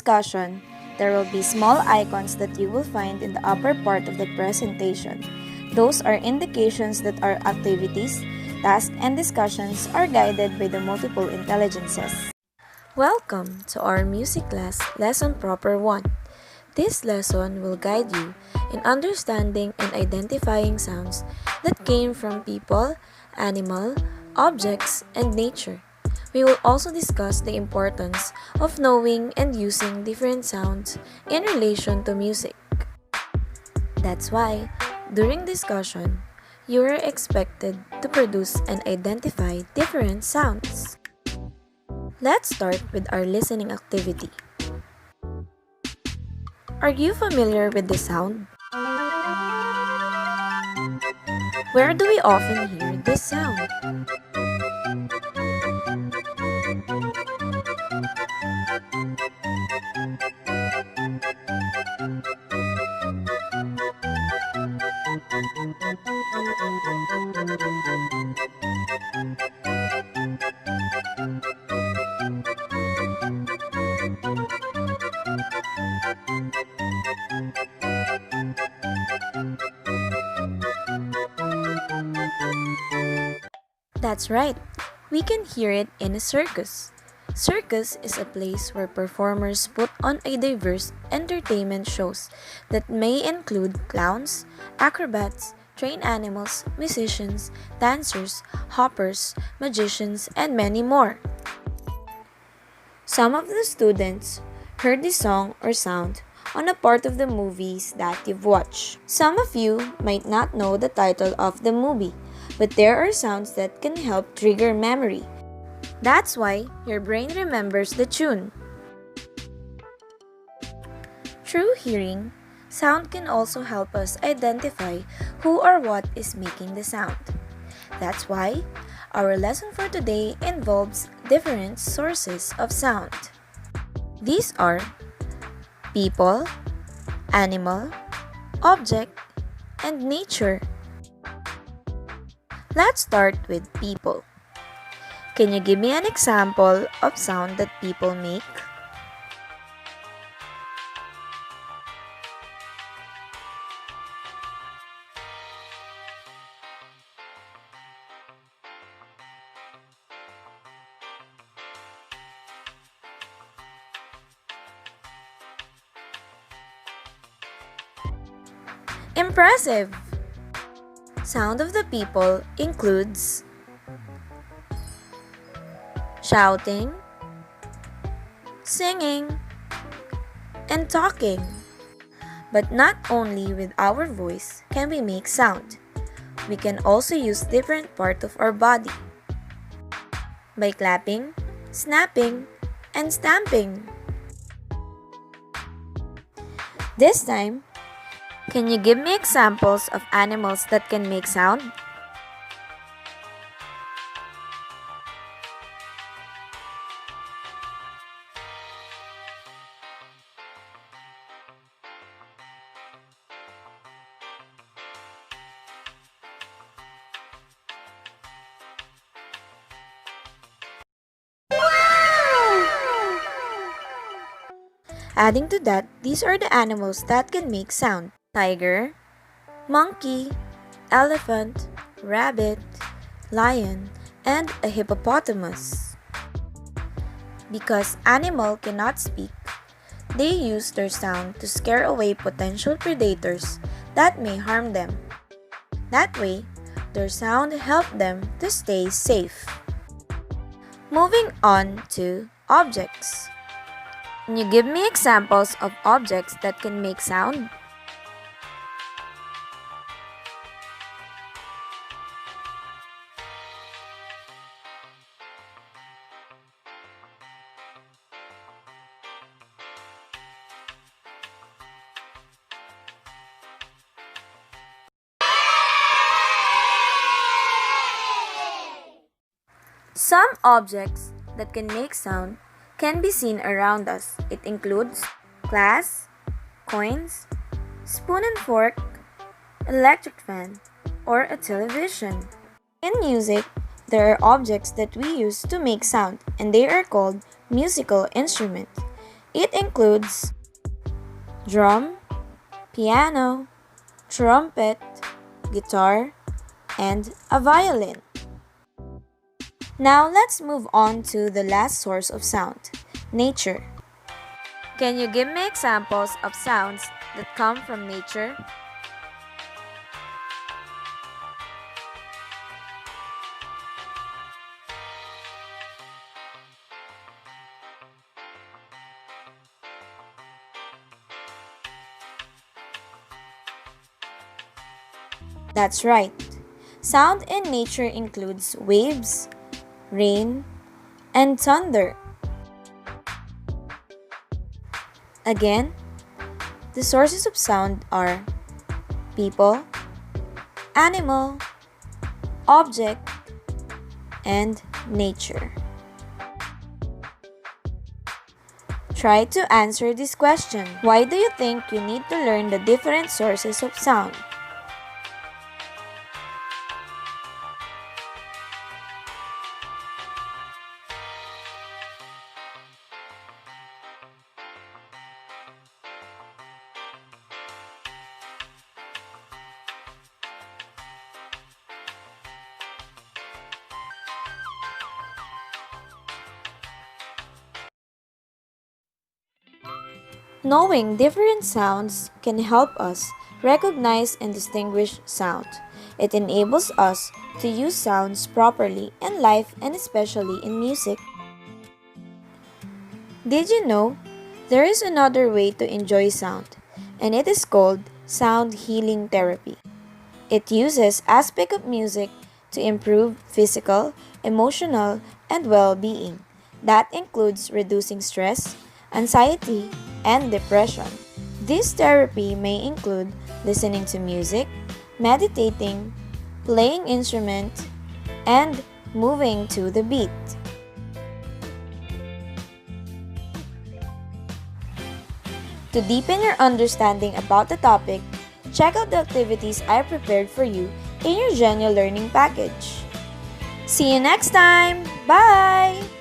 discussion, there will be small icons that you will find in the upper part of the presentation. Those are indications that our activities, tasks, and discussions are guided by the multiple intelligences. Welcome to our music class, Lesson Proper 1. This lesson will guide you in understanding and identifying sounds that came from people, animal, objects, and nature. We will also discuss the importance of knowing and using different sounds in relation to music. That's why, during discussion, you are expected to produce and identify different sounds. Let's start with our listening activity. Are you familiar with the sound? Where do we often hear this sound? That's right. We can hear it in a circus. Circus is a place where performers put on a diverse entertainment shows that may include clowns, acrobats, trained animals, musicians, dancers, hoppers, magicians, and many more. Some of the students heard the song or sound on a part of the movies that you've watched. Some of you might not know the title of the movie, but there are sounds that can help trigger memory. That's why your brain remembers the tune. Through hearing, sound can also help us identify who or what is making the sound. That's why our lesson for today involves different sources of sound. These are people, animal, object, and nature. Let's start with people. Can you give me an example of sound that people make? Impressive! Sound of the people includes shouting, singing, and talking. But not only with our voice can we make sound. We can also use different parts of our body by clapping, snapping, and stamping. This time, can you give me examples of animals that can make sound? Adding to that, these are the animals that can make sound: tiger, monkey, elephant, rabbit, lion, and a hippopotamus. Because animal cannot speak, they use their sound to scare away potential predators that may harm them. That way, their sound helps them to stay safe. Moving on to objects. Can you give me examples of objects that can make sound? Some objects that can make sound can be seen around us. It includes glass, coins, spoon and fork, electric fan, or a television. In music, there are objects that we use to make sound, and they are called musical instruments. It includes drum, piano, trumpet, guitar, and a violin. Now let's move on to the last source of sound, nature. Can you give me examples of sounds that come from nature? That's right. Sound in nature includes waves, rain, and thunder. Again, the sources of sound are people, animal, object, and nature. Try to answer this question. Why do you think you need to learn the different sources of sound? Knowing different sounds can help us recognize and distinguish sound. It enables us to use sounds properly in life and especially in music. Did you know there is another way to enjoy sound, and it is called sound healing therapy? It uses aspects of music to improve physical, emotional, and well-being. That includes reducing stress, anxiety, and depression. This therapy may include listening to music, meditating, playing instrument, and moving to the beat. To deepen your understanding about the topic, check out the activities I prepared for you in your Genial Learning package. See you next time! Bye!